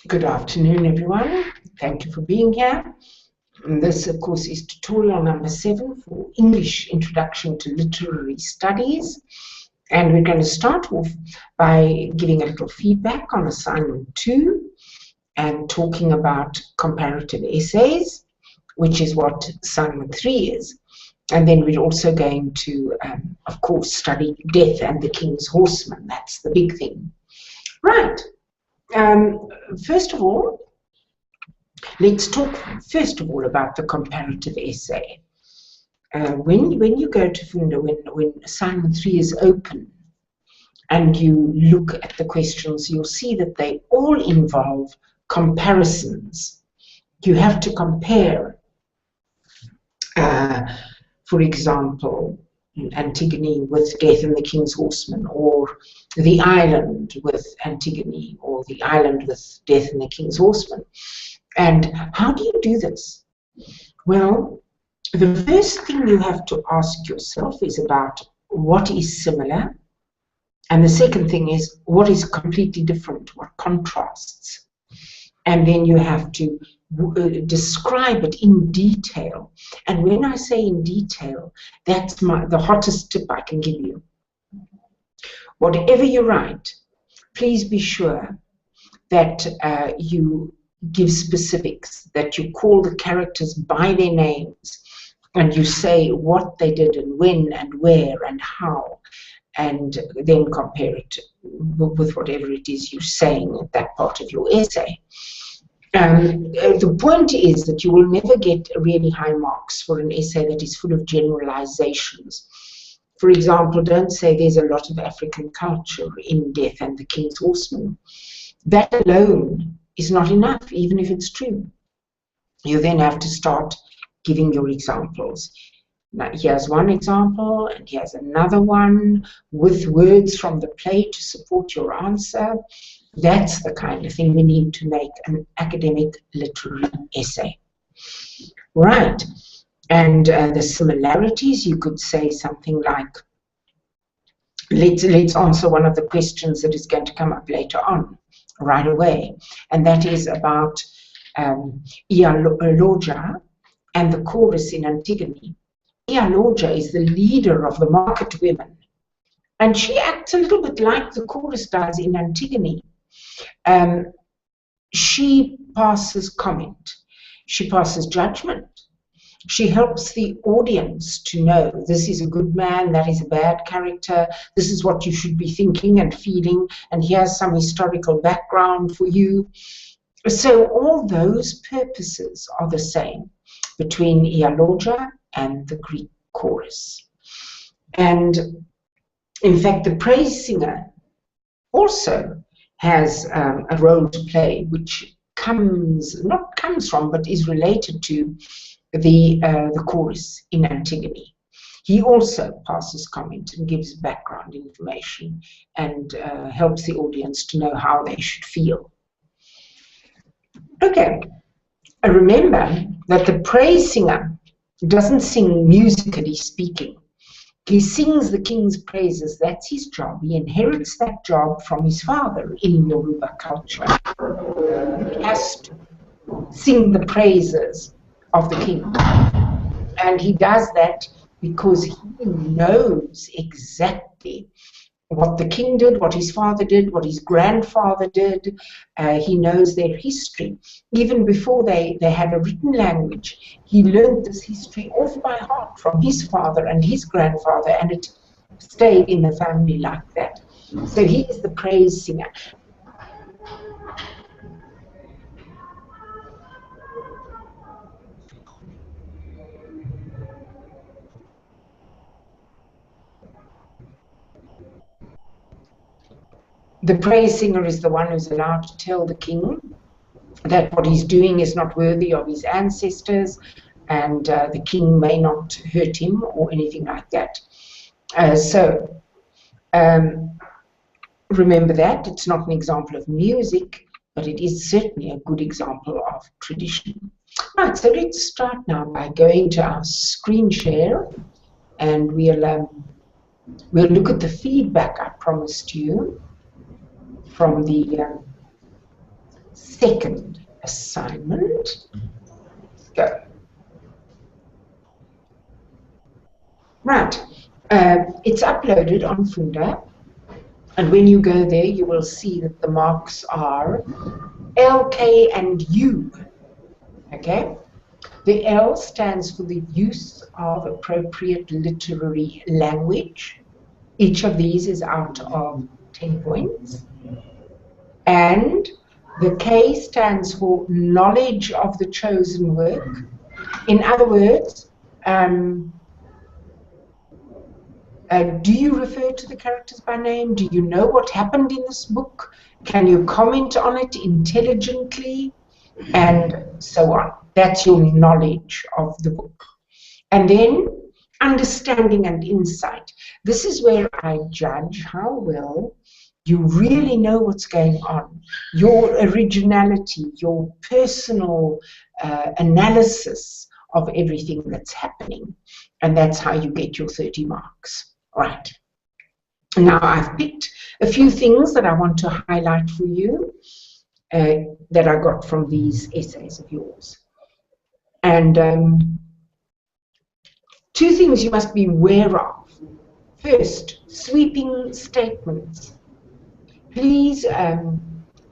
Good afternoon, everyone. Thank you for being here. And this, of course, is tutorial number 7 for English Introduction to Literary Studies. And we're going to start off by giving a little feedback on assignment 2 and talking about comparative essays, which is what assignment 3 is. And then we're also going to, of course, study Death and the King's Horseman. That's the big thing. Right. First of all, let's talk first of all about the comparative essay. When you go to Funda, when assignment 3 is open and you look at the questions, you'll see that they all involve comparisons. You have to compare, for example, Antigone with Death and the King's Horseman, or the island with Antigone, or the island with Death and the King's Horseman. And how do you do this? Well, the first thing you have to ask yourself is about what is similar, and the second thing is what is completely different, what contrasts. And then you have to describe it in detail. And when I say in detail, that's the hottest tip I can give you. Whatever you write, please be sure that you give specifics, that you call the characters by their names, and you say what they did and when and where and how, and then compare it with whatever it is you're saying at that part of your essay. The point is that you will never get really high marks for an essay that is full of generalizations. For example, don't say there's a lot of African culture in Death and the King's Horseman. That alone is not enough, even if it's true. You then have to start giving your examples. Now, here's one example, and here's another one with words from the play to support your answer. That's the kind of thing we need to make an academic literary essay. Right. And the similarities, you could say something like, let's answer one of the questions that is going to come up later on, right away. And that is about Ialoja and the chorus in Antigone. Ialoja is the leader of the market women. And she acts a little bit like the chorus does in Antigone. She passes comment. She passes judgment. She helps the audience to know this is a good man, that is a bad character, this is what you should be thinking and feeling, and here's some historical background for you. So all those purposes are the same between Ialoja and the Greek chorus. And in fact, the praise singer also has a role to play, which not comes from, but is related to the chorus in Antigone. He also passes comment and gives background information and helps the audience to know how they should feel. Okay, remember that the praise singer doesn't sing musically speaking. He sings the king's praises. That's his job. He inherits that job from his father in Yoruba culture. He has to sing the praises of the king. And he does that because he knows exactly what the king did, what his father did, what his grandfather did. He knows their history. Even before they had a written language, he learned this history off by heart from his father and his grandfather, and it stayed in the family like that. So he is the praise singer. The praise singer is the one who's allowed to tell the king that what he's doing is not worthy of his ancestors, and the king may not hurt him or anything like that. Remember that. It's not an example of music, but it is certainly a good example of tradition. Right, so let's start now by going to our screen share, and we'll look at the feedback I promised you from the second assignment. Go. Right. It's uploaded on Funda. And when you go there, you will see that the marks are L, K, and U. Okay? The L stands for the use of appropriate literary language. Each of these is out of 10 points. And the K stands for knowledge of the chosen work. In other words, do you refer to the characters by name? Do you know what happened in this book? Can you comment on it intelligently? And so on. That's your knowledge of the book. And then understanding and insight. This is where I judge how well you really know what's going on. Your originality, your personal analysis of everything that's happening. And that's how you get your 30 marks. Right. Now I've picked a few things that I want to highlight for you that I got from these essays of yours. And two things you must be aware of. First, sweeping statements. Please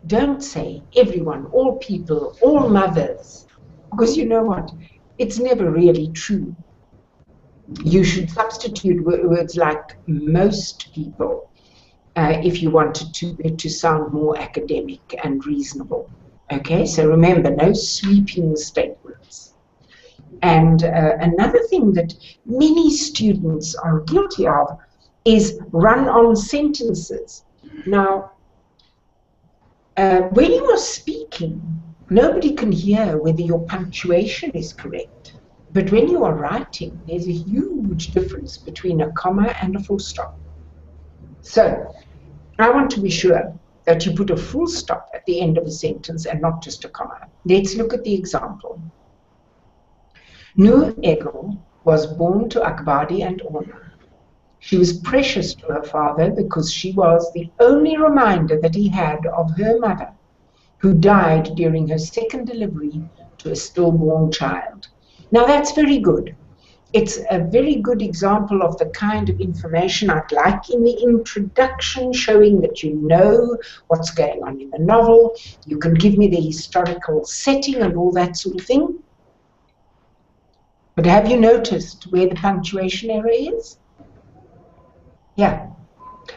don't say everyone, all people, all mothers, because you know what? It's never really true. You should substitute words like most people if you wanted to sound more academic and reasonable. Okay, so remember, no sweeping statements. And another thing that many students are guilty of is run-on sentences. Now, when you are speaking, nobody can hear whether your punctuation is correct. But when you are writing, there's a huge difference between a comma and a full stop. So, I want to be sure that you put a full stop at the end of a sentence and not just a comma. Let's look at the example. Nu Ego was born to Akbadi and Orna. She was precious to her father because she was the only reminder that he had of her mother, who died during her second delivery to a stillborn child. Now that's very good. It's a very good example of the kind of information I'd like in the introduction, showing that you know what's going on in the novel. You can give me the historical setting and all that sort of thing. But have you noticed where the punctuation error is? Yeah,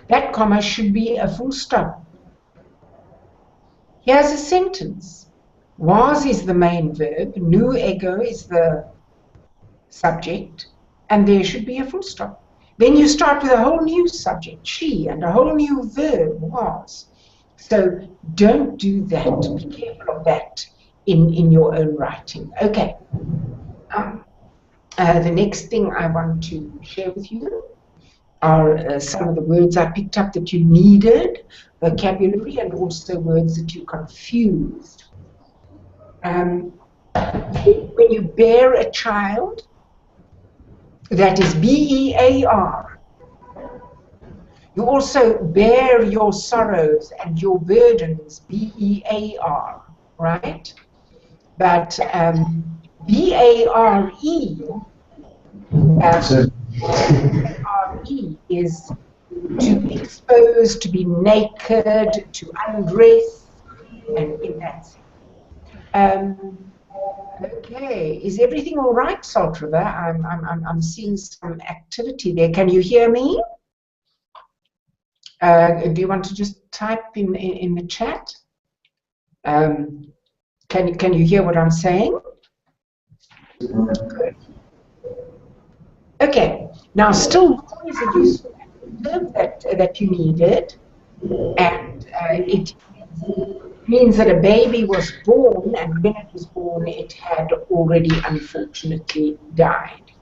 that comma should be a full stop. Here's a sentence. Was is the main verb, nu ego is the subject, and there should be a full stop. Then you start with a whole new subject, she, and a whole new verb, was. So don't do that. Be careful of that in your own writing. Okay. The next thing I want to share with you are some of the words I picked up that you needed, vocabulary, and also words that you confused. When you bear a child, that is B-E-A-R. You also bear your sorrows and your burdens, B-E-A-R, right? But B-A-R-E, R-E is to expose, to be naked, to undress, and in that sense. Okay, is everything all right, Salt River? I'm seeing some activity there. Can you hear me? Do you want to just type in the chat? Can you hear what I'm saying? Good. Okay, now still more is a useful term that you needed, and it means that a baby was born, and when it was born, it had already unfortunately died.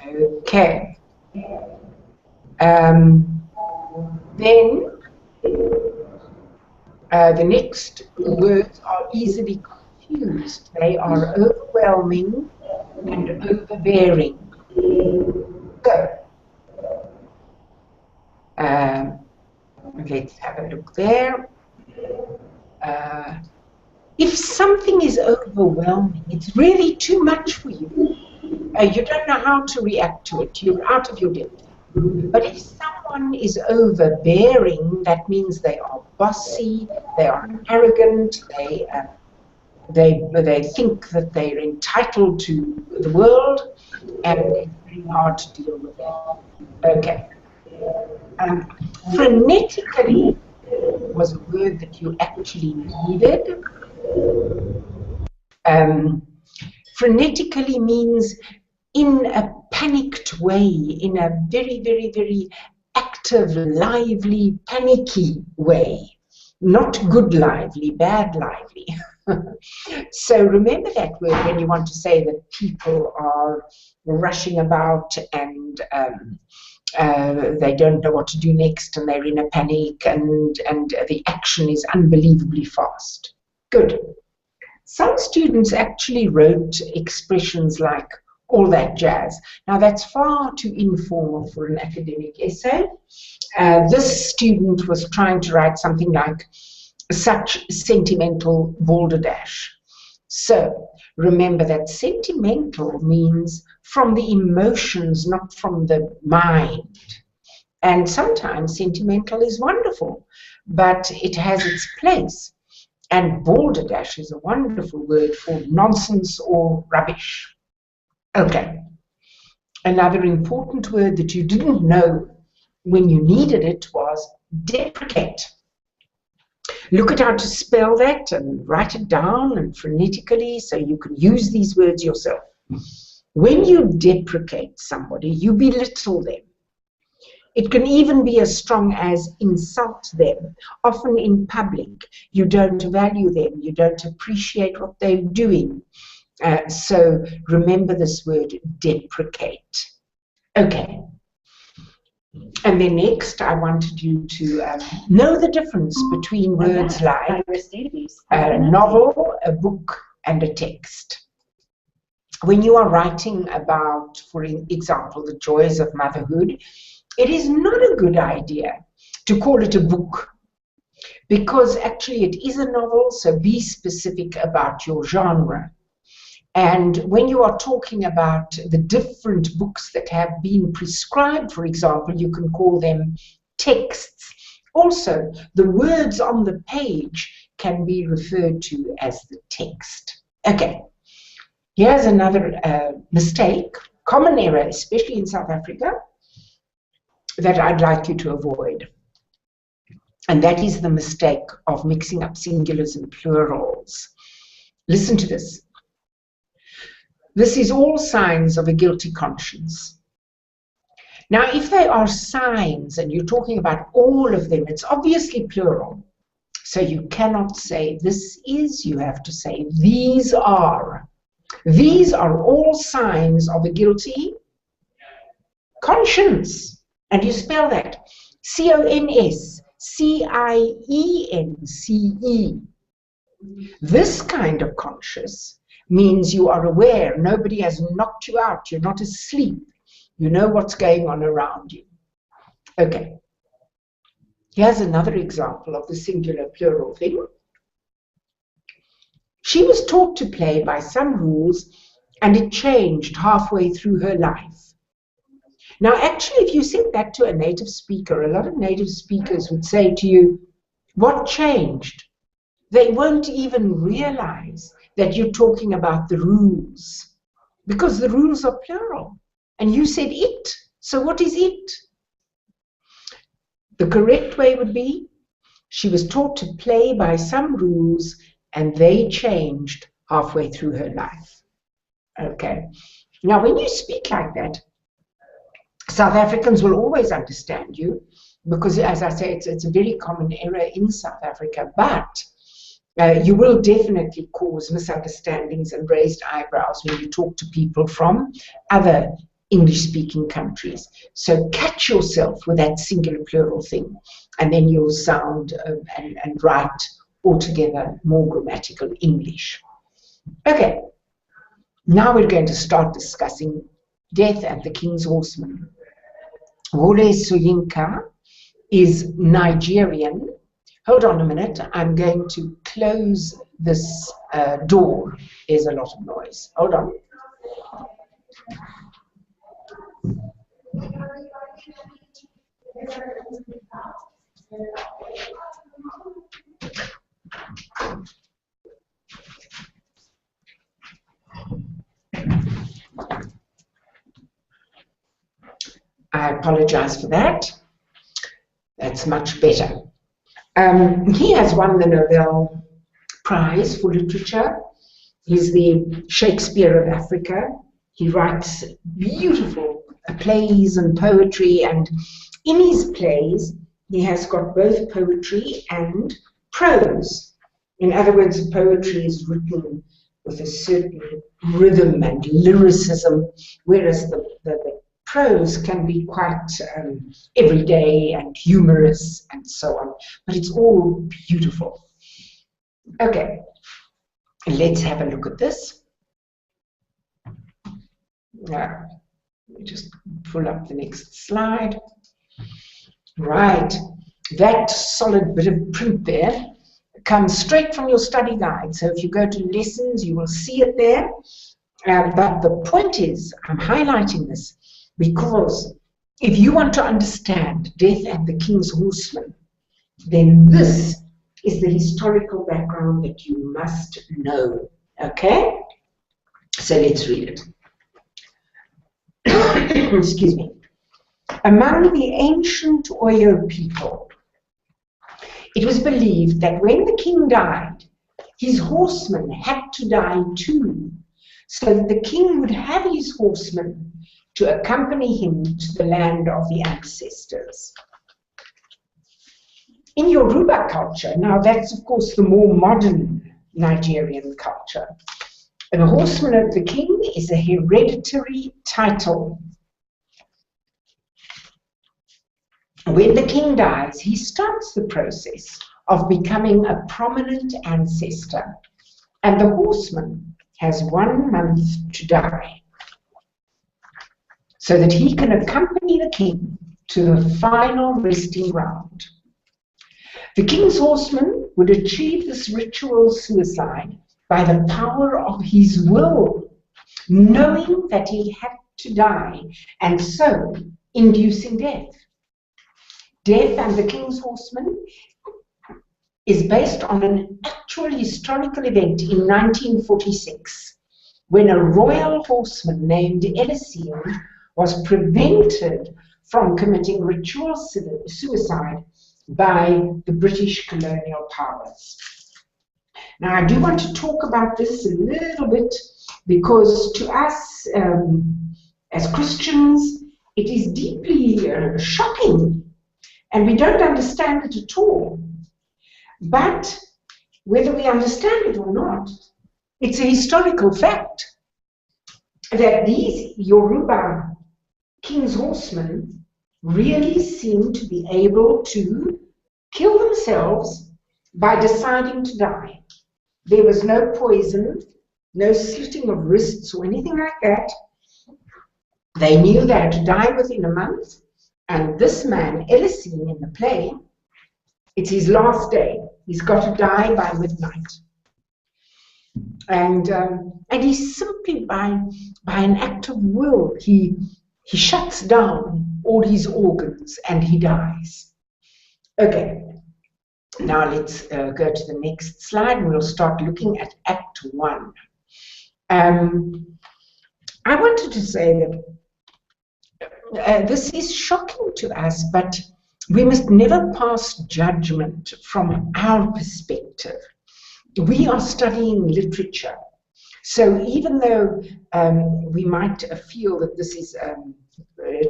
Okay. Then the next words are easily confused. They are overwhelming and overbearing. So, let's have a look there. If something is overwhelming, it's really too much for you. You don't know how to react to it. You're out of your depth. But if someone is overbearing, that means they are bossy, they are arrogant, they think that they're entitled to the world, and it's very hard to deal with that. Okay. Frenetically was a word that you actually needed. Frenetically means in a panicked way, in a very, very, very active, lively, panicky way. Not good lively, bad lively. So remember that word when you want to say that people are rushing about and they don't know what to do next and they're in a panic and the action is unbelievably fast. Good. Some students actually wrote expressions like all that jazz. Now that's far too informal for an academic essay. This student was trying to write something like such sentimental balderdash. So remember that sentimental means from the emotions, not from the mind. And sometimes sentimental is wonderful, but it has its place. And balderdash is a wonderful word for nonsense or rubbish. Okay. Another important word that you didn't know when you needed it was deprecate. Look at how to spell that and write it down and phonetically so you can use these words yourself. When you deprecate somebody, you belittle them. It can even be as strong as insult them. Often in public, you don't value them, you don't appreciate what they're doing. So remember this word, deprecate. Okay. And then next, I wanted you to know the difference between words like a novel, a book, and a text. When you are writing about, for example, the joys of motherhood, it is not a good idea to call it a book, because actually it is a novel, so be specific about your genre. And when you are talking about the different books that have been prescribed, for example, you can call them texts. Also, the words on the page can be referred to as the text. Okay, here's another mistake, common error, especially in South Africa, that I'd like you to avoid. And that is the mistake of mixing up singulars and plurals. Listen to this. This is all signs of a guilty conscience. Now, if they are signs and you're talking about all of them, it's obviously plural. So you cannot say this is, you have to say these are. These are all signs of a guilty conscience. And you spell that C-O-N-S-C-I-E-N-C-E. This kind of conscious means you are aware, nobody has knocked you out, you're not asleep, you know what's going on around you. Okay, here's another example of the singular plural thing. She was taught to play by some rules and it changed halfway through her life. Now actually, if you said that to a native speaker, a lot of native speakers would say to you, what changed? They won't even realize that you're talking about the rules, because the rules are plural. And you said it, so what is it? The correct way would be, she was taught to play by some rules and they changed halfway through her life. Okay. Now, when you speak like that, South Africans will always understand you, because as I say, it's a very common error in South Africa, but you will definitely cause misunderstandings and raised eyebrows when you talk to people from other English-speaking countries. So catch yourself with that singular plural thing, and then you'll sound and write altogether more grammatical English. Okay, now we're going to start discussing Death and the King's Horseman. Wole Soyinka is Nigerian. Hold on a minute. I'm going to close this door. There's a lot of noise. Hold on. I apologize for that. That's much better. He has won the Nobel Prize for Literature. He's the Shakespeare of Africa. He writes beautiful plays and poetry, and in his plays he has got both poetry and prose. In other words, poetry is written with a certain rhythm and lyricism, whereas the prose can be quite everyday and humorous and so on, but it's all beautiful. Okay, let's have a look at this. Let me just pull up the next slide. Right, that solid bit of print there comes straight from your study guide. So if you go to lessons, you will see it there. But the point is, I'm highlighting this because if you want to understand Death and the King's Horseman, then this is the historical background that you must know. Okay? So let's read it. Excuse me. Among the ancient Oyo people, it was believed that when the king died, his horsemen had to die too, so that the king would have his horsemen to accompany him to the land of the ancestors. In Yoruba culture, now that's of course the more modern Nigerian culture, the horseman of the king is a hereditary title. When the king dies, he starts the process of becoming a prominent ancestor, and the horseman has 1 month to die, so that he can accompany the king to the final resting ground. The king's horseman would achieve this ritual suicide by the power of his will, knowing that he had to die, and so inducing death. Death and the King's Horseman is based on an actual historical event in 1946, when a royal horseman named Elisine was prevented from committing ritual suicide by the British colonial powers. Now, I do want to talk about this a little bit because to us as Christians, it is deeply shocking. And we don't understand it at all. But whether we understand it or not, it's a historical fact that these Yoruba king's horsemen really seem to be able to kill themselves by deciding to die. There was no poison, no slitting of wrists or anything like that. They knew they had to die within a month. And this man, Elisine, in the play, it's his last day. He's got to die by midnight. And he simply, by an act of will, he shuts down all his organs and he dies. Okay, now let's go to the next slide and we'll start looking at Act 1. I wanted to say that this is shocking to us, but we must never pass judgment from our perspective. We are studying literature, so even though we might feel that this is a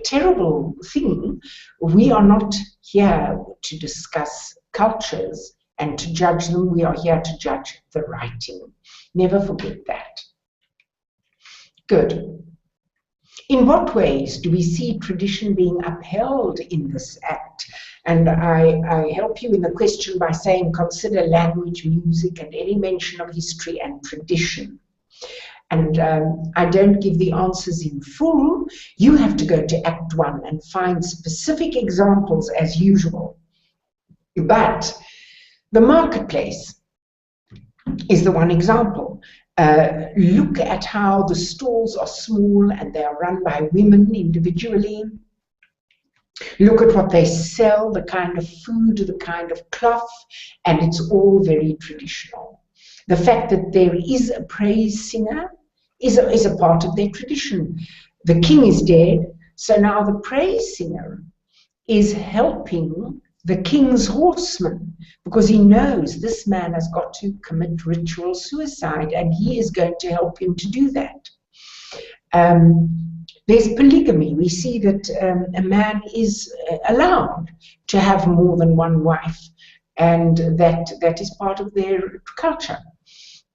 terrible thing, we are not here to discuss cultures and to judge them. We are here to judge the writing. Never forget that. Good. In what ways do we see tradition being upheld in this act? And I help you in the question by saying consider language, music, and any mention of history and tradition. And I don't give the answers in full. You have to go to Act 1 and find specific examples as usual. But The marketplace is the one example. Look at how the stalls are small and they are run by women individually. Look at what they sell, the kind of food, the kind of cloth, and it's all very traditional. The fact that there is a praise singer is a part of their tradition. The king is dead, so now the praise singer is helping the king's horseman, because he knows this man has got to commit ritual suicide, and he is going to help him to do that. There's polygamy. We see that a man is allowed to have more than one wife, and that is part of their culture.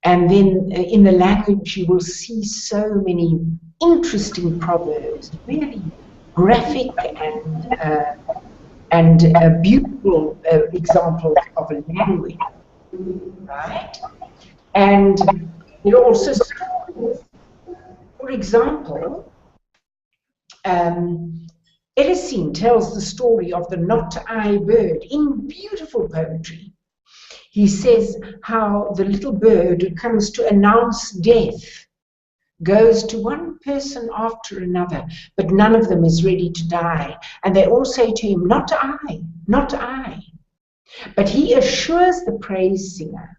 And then in the language you will see so many interesting proverbs, really graphic and a beautiful example of a language, right? And there are also stories. For example, Elicene tells the story of the not-I bird in beautiful poetry. He says how the little bird who comes to announce death goes to one person after another, but none of them is ready to die. And they all say to him, "Not I, not I." But he assures the praise singer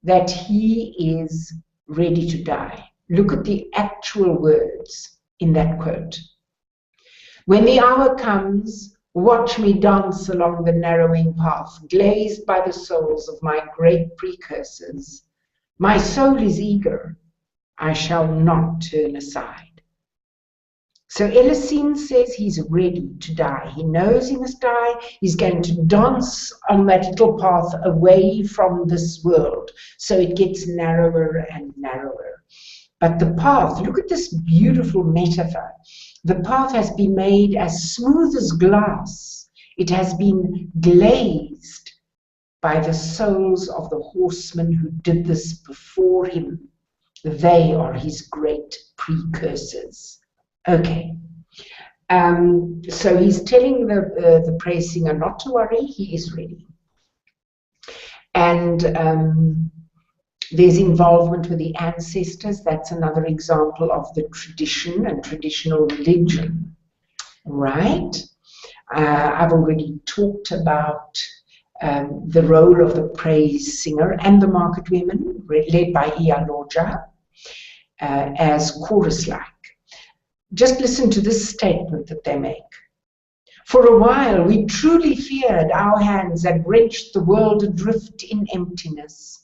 that he is ready to die. Look at the actual words in that quote. "When the hour comes, watch me dance along the narrowing path, glazed by the souls of my great precursors. My soul is eager, I shall not turn aside." So Elicene says he's ready to die. He knows he must die. He's going to dance on that little path away from this world. So it gets narrower and narrower. But the path, look at this beautiful metaphor. The path has been made as smooth as glass. It has been glazed by the souls of the horsemen who did this before him. They are his great precursors. Okay. So he's telling the praise singer not to worry, he is ready. And there's involvement with the ancestors. That's another example of the tradition and traditional religion, right? I've already talked about the role of the praise singer and the market women, led by Iyaloja, as chorus-like. Just listen to this statement that they make. "For a while we truly feared our hands had wrenched the world adrift in emptiness."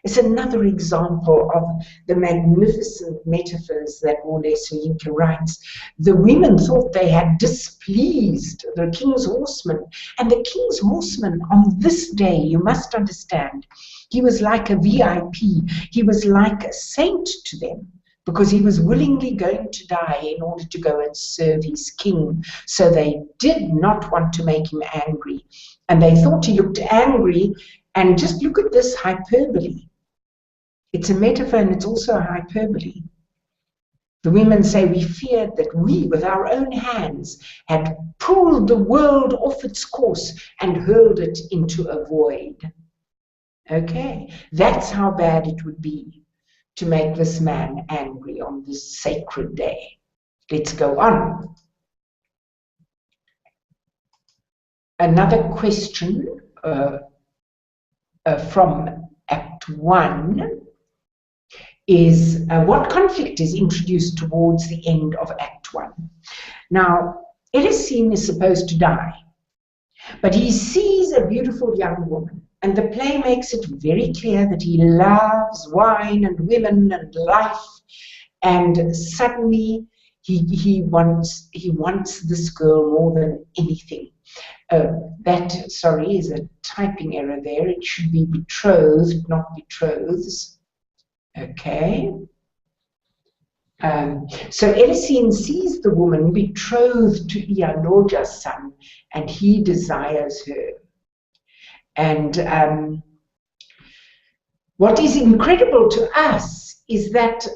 It's another example of the magnificent metaphors that Wole Soyinka writes. The women thought they had displeased the king's horseman. And the king's horseman on this day, you must understand, he was like a VIP. He was like a saint to them, because he was willingly going to die in order to go and serve his king. So they did not want to make him angry. And they thought he looked angry. And just look at this hyperbole. It's a metaphor and it's also a hyperbole. The women say, "We feared that we, with our own hands, had pulled the world off its course and hurled it into a void." Okay, that's how bad it would be to make this man angry on this sacred day. Let's go on. Another question from Act 1 is what conflict is introduced towards the end of Act 1? Now, Elicene is supposed to die, but he sees a beautiful young woman, and the play makes it very clear that he loves wine and women and life, and suddenly he wants this girl more than anything. That, sorry, is a typing error there. It should be betrothed, not betroths. Okay. So Elicene sees the woman betrothed to Iyaloja's son, and he desires her. And what is incredible to us is that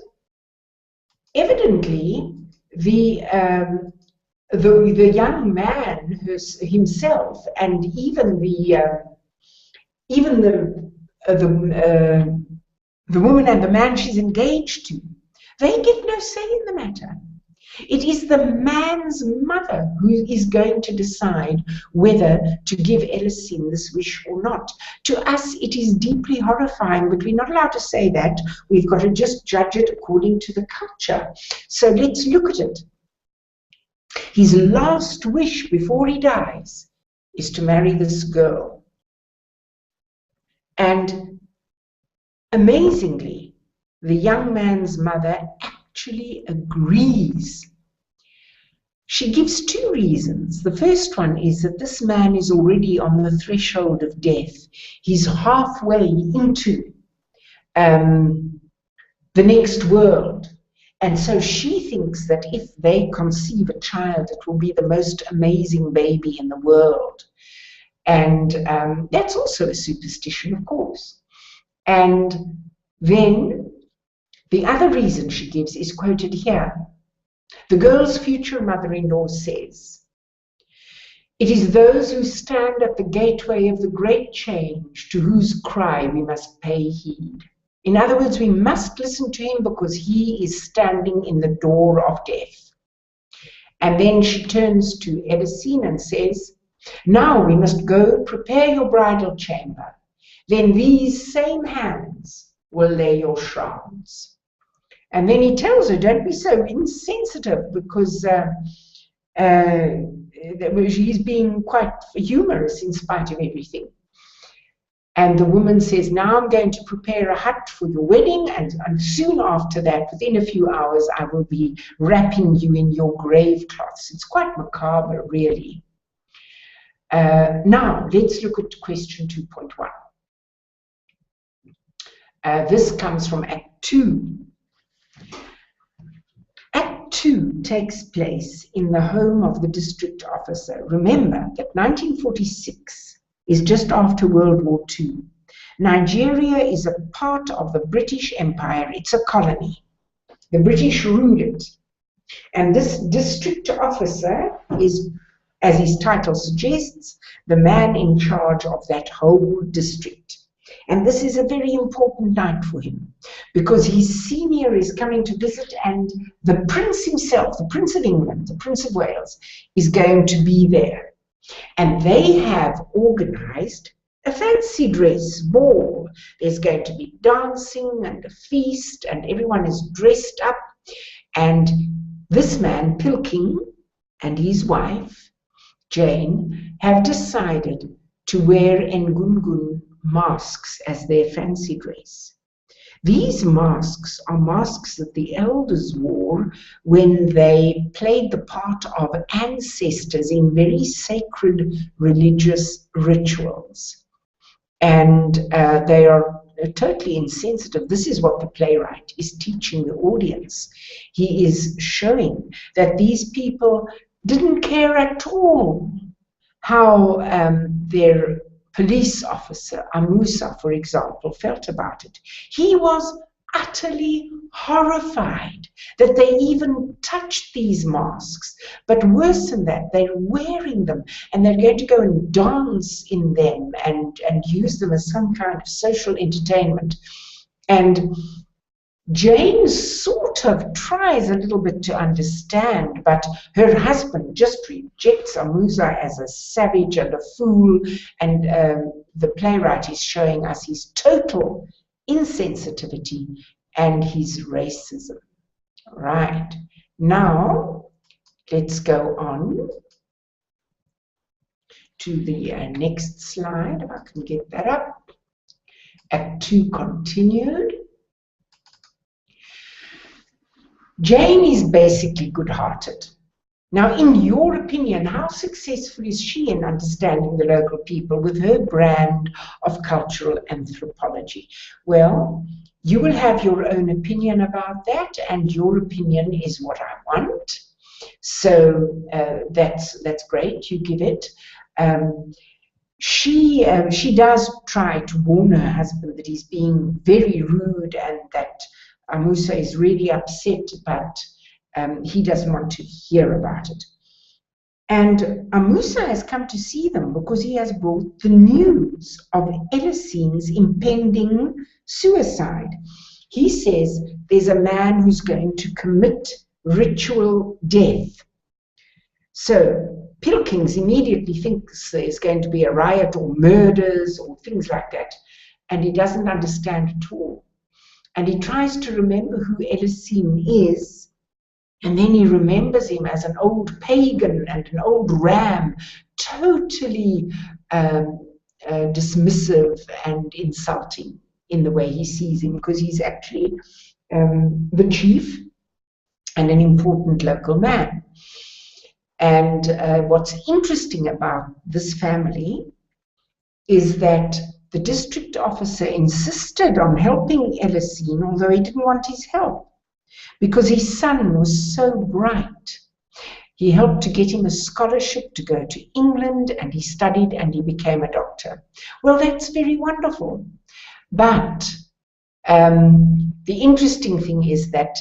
evidently the young man himself, and even even the woman and the man she's engaged to, they get no say in the matter. It is the man's mother who is going to decide whether to give Elisine this wish or not. To us, it is deeply horrifying, but we're not allowed to say that. We've got to just judge it according to the culture. So let's look at it. His last wish before he dies is to marry this girl. And amazingly, the young man's mother actually agrees. She gives two reasons. The first one is that this man is already on the threshold of death. He's halfway into the next world. And so she thinks that if they conceive a child, it will be the most amazing baby in the world. And that's also a superstition, of course. And then the other reason she gives is quoted here. The girl's future mother-in-law says, "It is those who stand at the gateway of the great change to whose cry we must pay heed." In other words, we must listen to him because he is standing in the door of death. And then she turns to Elisine and says, "Now we must go prepare your bridal chamber. Then these same hands will lay your shrouds." And then he tells her, don't be so insensitive, because he's being quite humorous in spite of everything. And the woman says, "Now I'm going to prepare a hut for your wedding, and soon after that, within a few hours, I will be wrapping you in your grave cloths." It's quite macabre, really. Now, let's look at question 2.1. This comes from Act 2. Act 2 takes place in the home of the district officer. Remember that 1946 is just after World War II. Nigeria is a part of the British Empire. It's a colony. The British rule it. And this district officer is, as his title suggests, the man in charge of that whole district. And this is a very important night for him, because his senior is coming to visit, and the prince himself, the Prince of England, the Prince of Wales, is going to be there. And they have organized a fancy dress ball. There's going to be dancing and a feast, and everyone is dressed up. And this man, Pilking, and his wife, Jane, have decided to wear Engungun masks as their fancy dress. These masks are masks that the elders wore when they played the part of ancestors in very sacred religious rituals. And they are totally insensitive. This is what the playwright is teaching the audience. He is showing that these people didn't care at all how their police officer, Amusa, for example, felt about it. He was utterly horrified that they even touched these masks. But worse than that, they're wearing them, and they're going to go and dance in them and use them as some kind of social entertainment. And Jane sort of tries a little bit to understand, but her husband just rejects Amusa as a savage and a fool, and the playwright is showing us his total insensitivity and his racism. Right, now let's go on to the next slide, if I can get that up. Act 2 continued. Jane is basically good-hearted. Now, in your opinion, how successful is she in understanding the local people with her brand of cultural anthropology? Well, you will have your own opinion about that, and your opinion is what I want. So that's great. You give it. She does try to warn her husband that he's being very rude and that Amusa is really upset, but he doesn't want to hear about it. And Amusa has come to see them because he has brought the news of Elassine's impending suicide. He says there's a man who's going to commit ritual death. So Pilkings immediately thinks there's going to be a riot or murders or things like that, and he doesn't understand at all. And he tries to remember who Elassine is, and then he remembers him as an old pagan and an old ram, totally dismissive and insulting in the way he sees him, because he's actually the chief and an important local man. And what's interesting about this family is that the district officer insisted on helping Elassine, although he didn't want his help, because his son was so bright. He helped to get him a scholarship to go to England, and he studied and he became a doctor. Well, that's very wonderful. But the interesting thing is that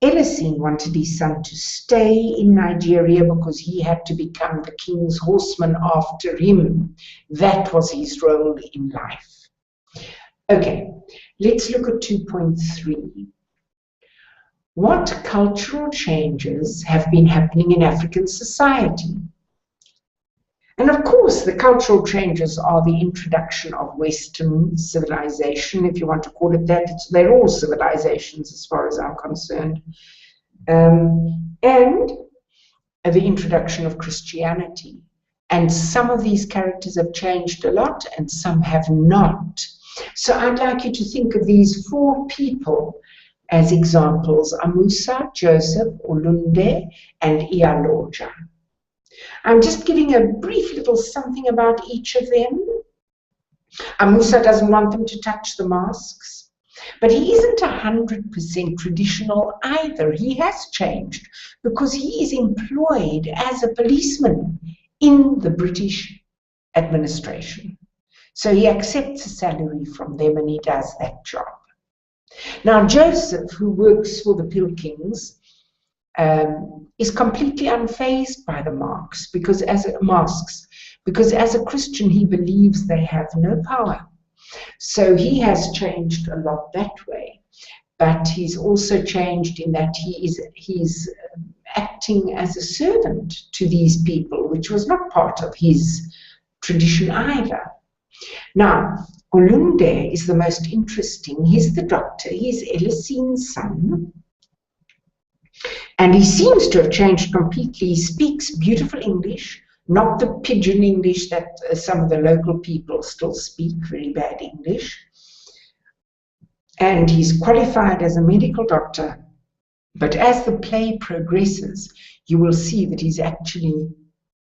Elassine wanted his son to stay in Nigeria because he had to become the king's horseman after him. That was his role in life. Okay, let's look at 2.3. What cultural changes have been happening in African society? And of course, the cultural changes are the introduction of Western civilization, if you want to call it that. They're all civilizations as far as I'm concerned. And the introduction of Christianity. And some of these characters have changed a lot and some have not. So I'd like you to think of these 4 people as examples: Amusa, Joseph, Olunde, and Iyaloja. I'm just giving a brief little something about each of them. Amusa doesn't want them to touch the masks, but he isn't 100% traditional either. He has changed because he is employed as a policeman in the British administration. So he accepts a salary from them and he does that job. Now Joseph, who works for the Pilkings, is completely unfazed by the masks because as a Christian he believes they have no power. So he has changed a lot that way, but he's also changed in that he's acting as a servant to these people, which was not part of his tradition either. Now Olunde is the most interesting. He's the doctor. He's Elassine's son. And he seems to have changed completely. He speaks beautiful English, not the pidgin English that some of the local people still speak, very bad English. And he's qualified as a medical doctor. But as the play progresses, you will see that he's actually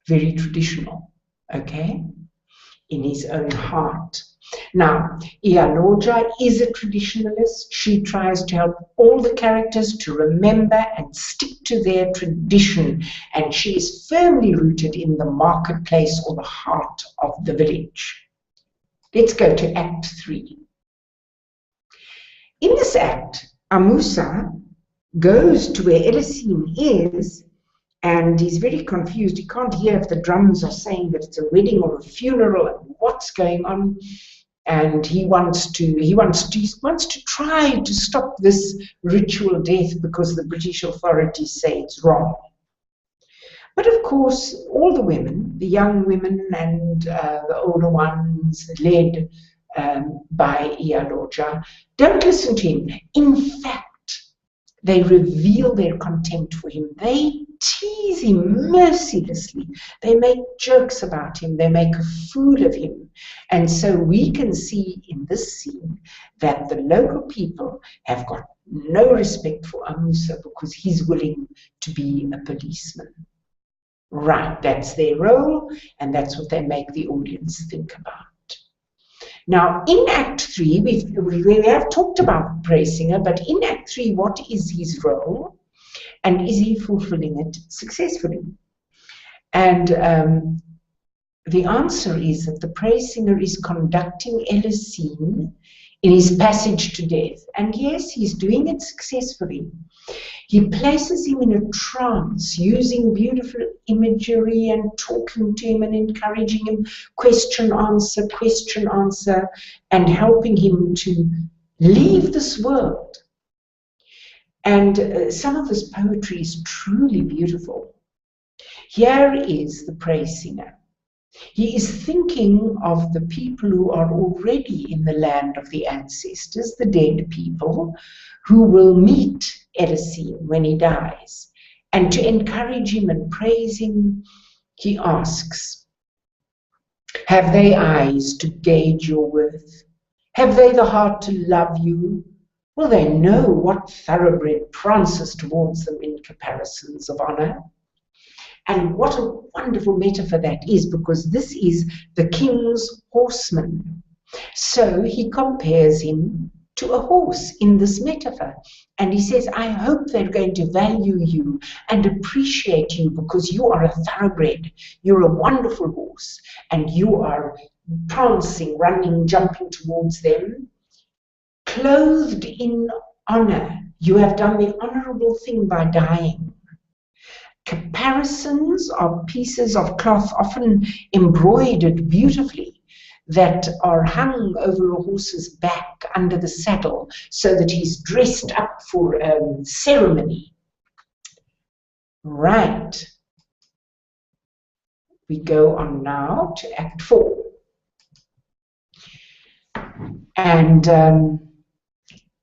very traditional, okay, in his own heart. Now, Iyaloja is a traditionalist. She tries to help all the characters to remember and stick to their tradition, and she is firmly rooted in the marketplace or the heart of the village. Let's go to Act 3. In this act, Amusa goes to where Elassine is, and he's very confused. He can't hear if the drums are saying that it's a wedding or a funeral and what's going on. And he wants to try to stop this ritual death because the British authorities say it's wrong. But of course, all the women, the young women and the older ones, led by Iyaloja, don't listen to him. In fact, they reveal their contempt for him. They tease him mercilessly. They make jokes about him. They make a fool of him. And so we can see in this scene that the local people have got no respect for Amusa because he's willing to be a policeman. Right, that's their role, and that's what they make the audience think about. Now, in Act 3, we have talked about Preisinger, but in Act 3, what is his role? And is he fulfilling it successfully? And the answer is that the Preisinger is conducting Elassine in his passage to death. And yes, he's doing it successfully. He places him in a trance, using beautiful imagery and talking to him and encouraging him, question, answer, and helping him to leave this world. And some of his poetry is truly beautiful. Here is the praise singer. He is thinking of the people who are already in the land of the ancestors, the dead people, who will meet Edison when he dies. And to encourage him and praise him, he asks, have they eyes to gauge your worth? Have they the heart to love you? Will they know what thoroughbred prances towards them in comparisons of honor? And what a wonderful metaphor that is, because this is the king's horseman. So he compares him to a horse in this metaphor. And he says, I hope they're going to value you and appreciate you because you are a thoroughbred. You're a wonderful horse. And you are prancing, running, jumping towards them. Clothed in honor. You have done the honorable thing by dying. Caparisons are pieces of cloth often embroidered beautifully that are hung over a horse's back under the saddle so that he's dressed up for ceremony. Right. We go on now to Act 4. And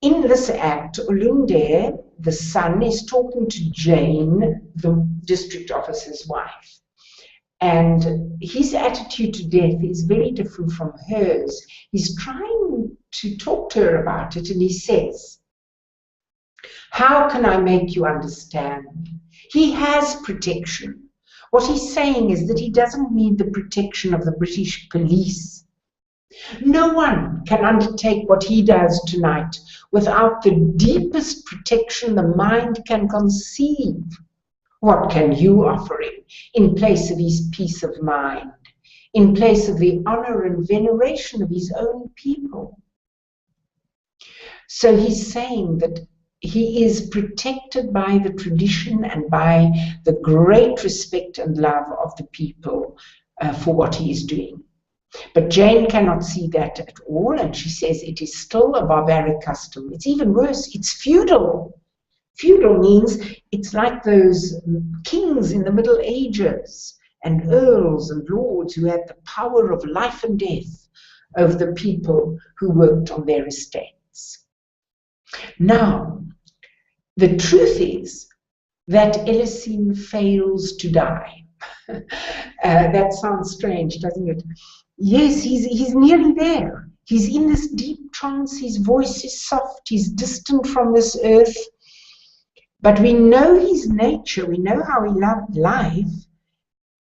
in this act, Olunde, the son, is talking to Jane, the district officer's wife. And his attitude to death is very different from hers. He's trying to talk to her about it, and he says, how can I make you understand? He has protection. What he's saying is that he doesn't need the protection of the British police. No one can undertake what he does tonight without the deepest protection the mind can conceive. What can you offer him in place of his peace of mind, in place of the honor and veneration of his own people? So he's saying that he is protected by the tradition and by the great respect and love of the people for what he is doing. But Jane cannot see that at all, and she says it is still a barbaric custom. It's even worse, it's feudal. Feudal means it's like those kings in the Middle Ages and earls and lords who had the power of life and death over the people who worked on their estates. Now, the truth is that Elisine fails to die. That sounds strange, doesn't it? Yes, he's nearly there. He's in this deep trance. His voice is soft. He's distant from this earth. But we know his nature. We know how he loved life.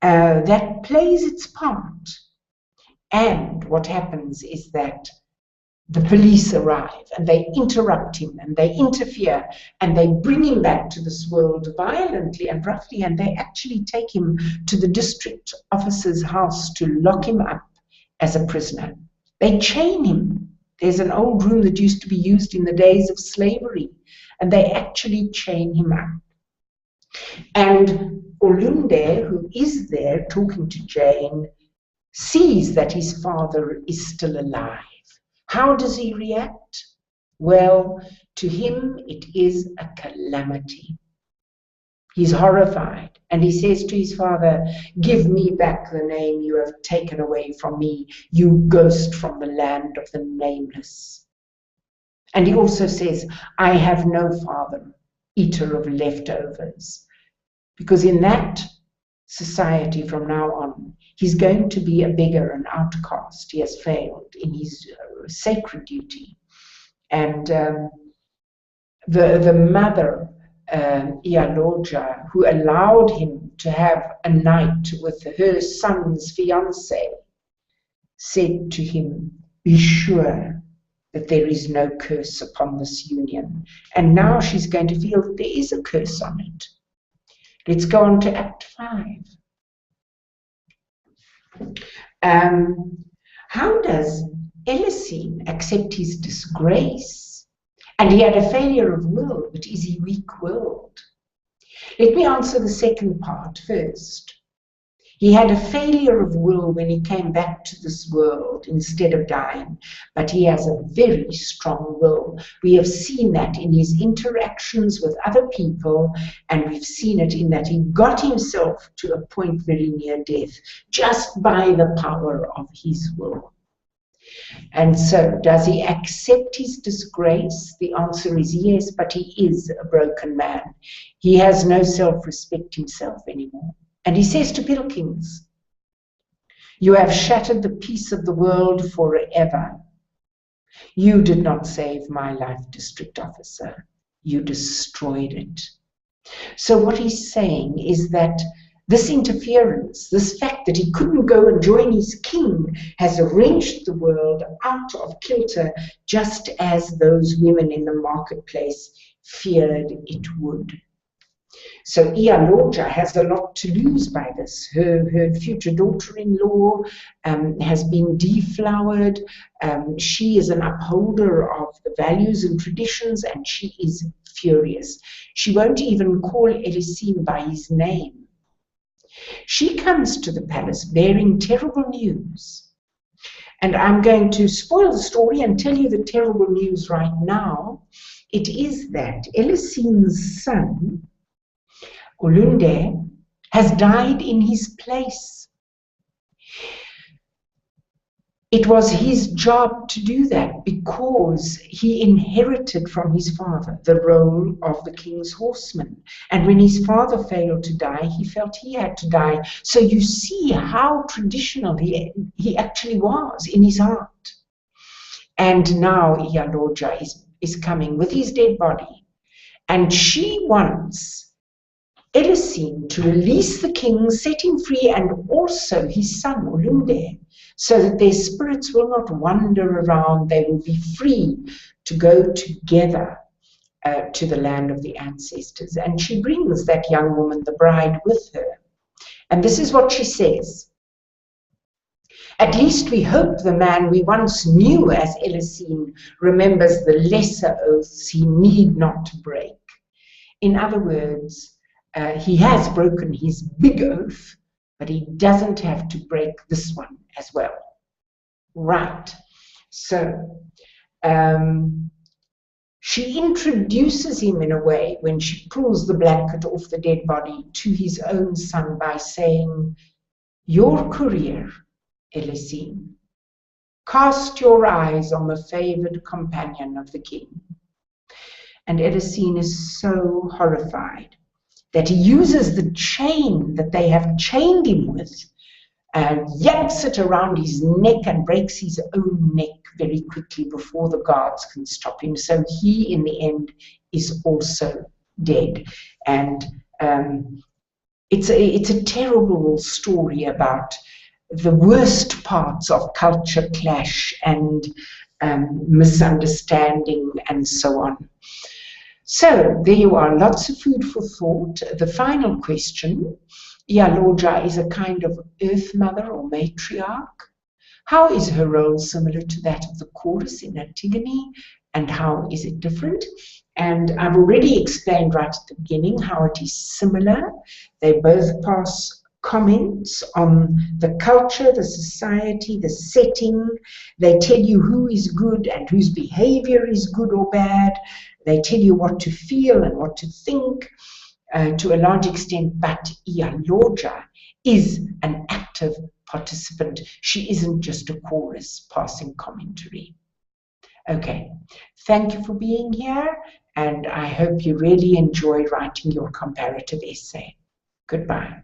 That plays its part. And what happens is that the police arrive and they interrupt him and they interfere and they bring him back to this world violently and roughly, and they actually take him to the district officer's house to lock him up as a prisoner. They chain him. There's an old room that used to be used in the days of slavery, and they actually chain him up. And Olunde, who is there talking to Jane, sees that his father is still alive. How does he react? Well, to him it is a calamity. He's horrified, and he says to his father, give me back the name you have taken away from me, you ghost from the land of the nameless. And he also says, I have no father, eater of leftovers. Because in that society from now on, he's going to be a beggar, an outcast. He has failed in his sacred duty. And the mother, Ialoja, who allowed him to have a night with her son's fiancé, said to him, be sure that there is no curse upon this union. And now she's going to feel that there is a curse on it. Let's go on to Act 5. How does Elisine accept his disgrace? And he had a failure of will, but is he weak-willed? Let me answer the second part first. He had a failure of will when he came back to this world instead of dying, but he has a very strong will. We have seen that in his interactions with other people, and we've seen it in that he got himself to a point very near death just by the power of his will. And so, does he accept his disgrace? The answer is yes, but he is a broken man. He has no self-respect himself anymore. And he says to Pilkings, "You have shattered the peace of the world forever. You did not save my life, district officer. You destroyed it." So what he's saying is that this interference, this fact that he couldn't go and join his king, has wrenched the world out of kilter, just as those women in the marketplace feared it would. So Ialoja has a lot to lose by this. Her future daughter-in-law has been deflowered. She is an upholder of the values and traditions, and she is furious. She won't even call Elisine by his name. She comes to the palace bearing terrible news. And I'm going to spoil the story and tell you the terrible news right now. It is that Elisine's son, Olunde, has died in his place. It was his job to do that because he inherited from his father the role of the king's horseman. And when his father failed to die, he felt he had to die. So you see how traditional he actually was in his heart. And now Ialoja is coming with his dead body. And she wants Elisine to release the king, set him free, and also his son Olunde, so that their spirits will not wander around. They will be free to go together to the land of the ancestors. And she brings that young woman, the bride, with her. And this is what she says. "At least we hope the man we once knew as Elisine remembers the lesser oaths he need not break." In other words, he has broken his big oath, but he doesn't have to break this one as well. Right. So she introduces him in a way when she pulls the blanket off the dead body to his own son by saying, "Your courier, Elisine, cast your eyes on the favored companion of the king." And Elisine is so horrified that he uses the chain that they have chained him with and yanks it around his neck and breaks his own neck very quickly before the guards can stop him. So he, in the end, is also dead. And it's a terrible story about the worst parts of culture clash and misunderstanding and so on. So there you are, lots of food for thought. The final question, Ialoja is a kind of earth mother or matriarch. How is her role similar to that of the chorus in Antigone, and how is it different? And I've already explained right at the beginning how it is similar. They both pass comments on the culture, the society, the setting. They tell you who is good and whose behavior is good or bad. They tell you what to feel and what to think to a large extent, but Ialoja is an active participant. She isn't just a chorus passing commentary. Okay, thank you for being here, and I hope you really enjoy writing your comparative essay. Goodbye.